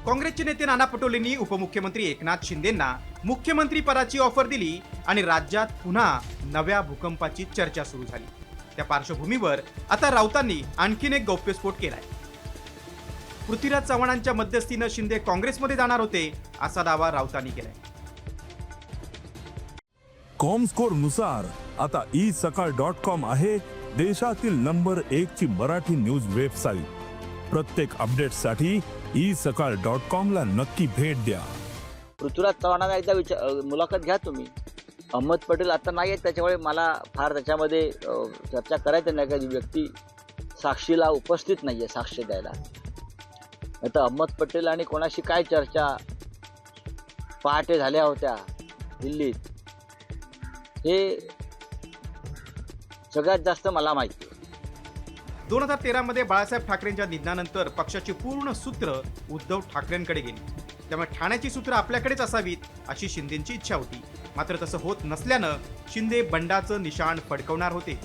काँग्रेसचे नेते नाना पटोलेंनी उपमुख्यमंत्री एकनाथ शिंदेंना मुख्यमंत्री पदाची ऑफर दिली आणि राज्यात पुन्हा नव्या भूकंपाची चर्चा सुरू झाली। त्या पार्श्वभूमीवर आता राऊतांनी आणखीन एक गौप्यस्फोट केलाय। पृथ्वीराज चव्हाणांच्या मध्यस्थीने शिंदे काँग्रेसमध्ये जाणार होते असा दावा राऊतांनी केलाय। कॉमस्कोर नुसार आता isakal.com आहे देशातील नंबर 1 ची मराठी न्यूज वेबसाईट। प्रत्येक अपडेटसाठी isakal.com ला नक्की भेट द्या। पृथ्वीराज चव्हाणांना एकदा मुलाखत घ्या तुम्ही। अहमद पटेल आता नाही आहेत, त्याच्यामुळे मला फार त्याच्यामध्ये चर्चा करायचं नाही। काही व्यक्ती साक्षीला उपस्थित नाही आहे साक्ष द्यायला। आता अहमद पटेल आणि कोणाशी काय चर्चा पहाटे झाल्या होत्या दिल्लीत, हे सगळ्यात जास्त मला माहिती आहे। 2013 मध्ये बाळासाहेब ठाकरेंच्या निधनानंतर पक्षाची पूर्ण सूत्र उद्धव ठाकरेंकडे गेली। त्यामुळे ठाण्याची सूत्र आपल्याकडेच असावीत अशी शिंदेंची इच्छा होती। मात्र तसं होत नसल्यानं शिंदे बंडाचं निशाण फडकवणार होते।